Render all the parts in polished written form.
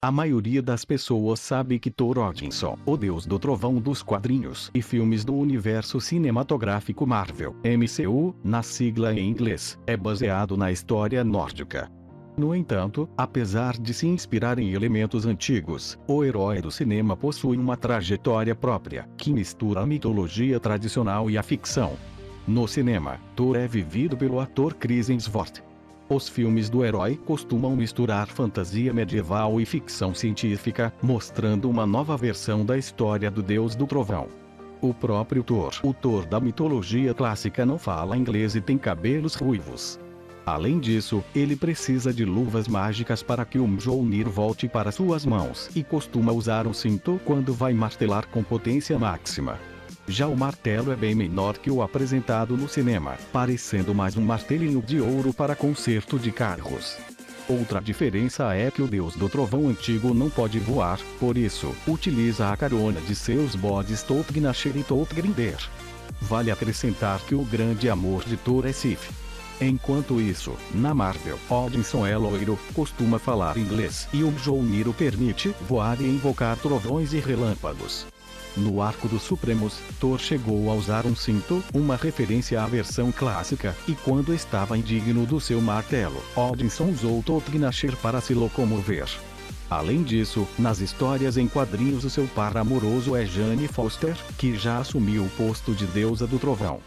A maioria das pessoas sabe que Thor Odinson, o deus do trovão dos quadrinhos e filmes do universo cinematográfico Marvel, MCU, na sigla em inglês, é baseado na história nórdica. No entanto, apesar de se inspirar em elementos antigos, o herói do cinema possui uma trajetória própria, que mistura a mitologia tradicional e a ficção. No cinema, Thor é vivido pelo ator Chris Hemsworth. Os filmes do herói costumam misturar fantasia medieval e ficção científica, mostrando uma nova versão da história do Deus do Trovão. O próprio Thor, o Thor da mitologia clássica, não fala inglês e tem cabelos ruivos. Além disso, ele precisa de luvas mágicas para que o Mjolnir volte para suas mãos e costuma usar um cinto quando vai martelar com potência máxima. Já o martelo é bem menor que o apresentado no cinema, parecendo mais um martelinho de ouro para conserto de carros. Outra diferença é que o deus do trovão antigo não pode voar, por isso, utiliza a carona de seus bodes Tolgnasher e Tolgrindir. Vale acrescentar que o grande amor de Thor é Sif. Enquanto isso, na Marvel, Odinson é loiro, costuma falar inglês e o Mjolnir o permite voar e invocar trovões e relâmpagos. No Arco dos Supremos, Thor chegou a usar um cinto, uma referência à versão clássica, e quando estava indigno do seu martelo, Odinson usou Tolgnasher para se locomover. Além disso, nas histórias em quadrinhos o seu par amoroso é Jane Foster, que já assumiu o posto de deusa do trovão.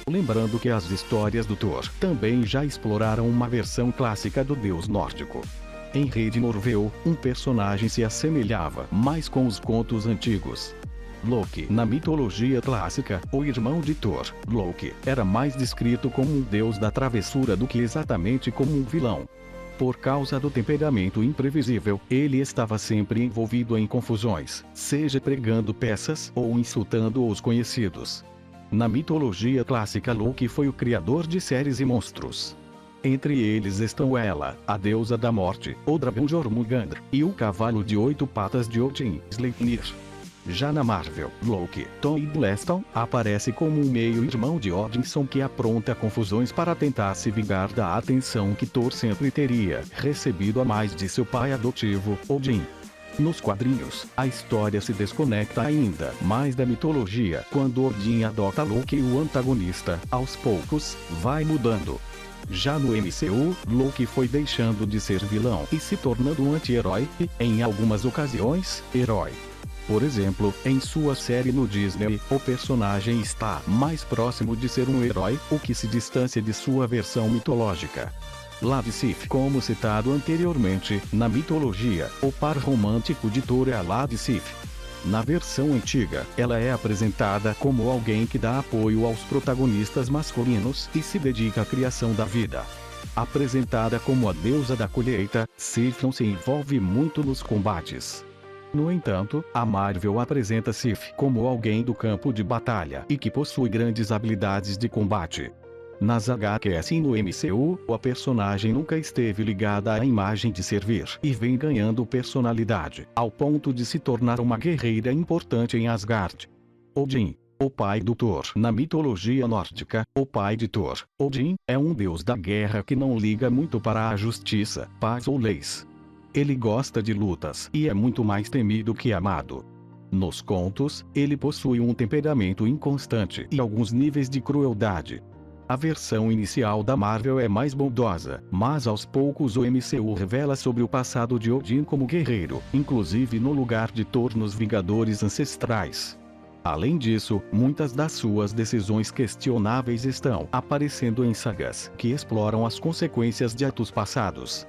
Lembrando que as histórias do Thor também já exploraram uma versão clássica do deus nórdico. Em Rede Morveu, um personagem se assemelhava mais com os contos antigos. Loki, na mitologia clássica, o irmão de Thor, Loki, era mais descrito como um deus da travessura do que exatamente como um vilão. Por causa do temperamento imprevisível, ele estava sempre envolvido em confusões, seja pregando peças ou insultando os conhecidos. Na mitologia clássica, Loki foi o criador de séres e monstros. Entre eles estão Hela, a deusa da morte, o dragão Jormungandr, e o cavalo de 8 patas de Odin, Sleipnir. Já na Marvel, Loki, Tom Hiddleston, aparece como um meio-irmão de Odinson que apronta confusões para tentar se vingar da atenção que Thor sempre teria recebido a mais de seu pai adotivo, Odin. Nos quadrinhos, a história se desconecta ainda mais da mitologia quando Odin adota Loki e o antagonista, aos poucos, vai mudando. Já no MCU, Loki foi deixando de ser vilão e se tornando um anti-herói e, em algumas ocasiões, herói. Por exemplo, em sua série no Disney, o personagem está mais próximo de ser um herói, o que se distancia de sua versão mitológica. Lady Sif, como citado anteriormente, na mitologia, o par romântico de Thor é a Lady Sif. Na versão antiga, ela é apresentada como alguém que dá apoio aos protagonistas masculinos e se dedica à criação da vida. Apresentada como a deusa da colheita, Sif não se envolve muito nos combates. No entanto, a Marvel apresenta Sif como alguém do campo de batalha e que possui grandes habilidades de combate. Nas HQs e no MCU, a personagem nunca esteve ligada à imagem de servir e vem ganhando personalidade, ao ponto de se tornar uma guerreira importante em Asgard. Odin, o pai do Thor. Na mitologia nórdica, o pai de Thor, Odin, é um deus da guerra que não liga muito para a justiça, paz ou leis. Ele gosta de lutas e é muito mais temido que amado. Nos contos, ele possui um temperamento inconstante e alguns níveis de crueldade. A versão inicial da Marvel é mais bondosa, mas aos poucos o MCU revela sobre o passado de Odin como guerreiro, inclusive no lugar de Thor nos Vingadores Ancestrais. Além disso, muitas das suas decisões questionáveis estão aparecendo em sagas que exploram as consequências de atos passados.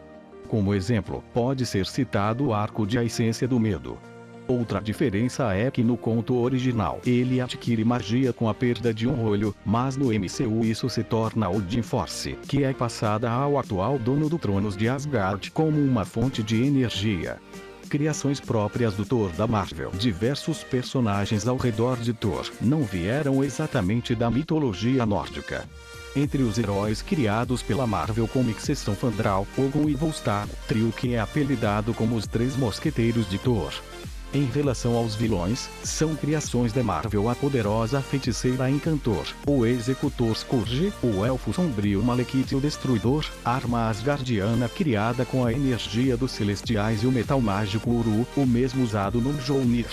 Como exemplo, pode ser citado o arco de A Essência do Medo. Outra diferença é que no conto original, ele adquire magia com a perda de um olho, mas no MCU isso se torna Odin Force, que é passada ao atual dono do Tronos de Asgard como uma fonte de energia. Criações próprias do Thor da Marvel. Diversos personagens ao redor de Thor não vieram exatamente da mitologia nórdica. Entre os heróis criados pela Marvel Comics estão Fandral, Ogun e Volstagg, trio que é apelidado como os Três Mosqueteiros de Thor. Em relação aos vilões, são criações da Marvel a poderosa feiticeira Encantor, o Executor Scourge, o Elfo Sombrio Malekith o Destruidor, a arma asgardiana criada com a energia dos Celestiais e o metal mágico Uru, o mesmo usado no Mjolnir.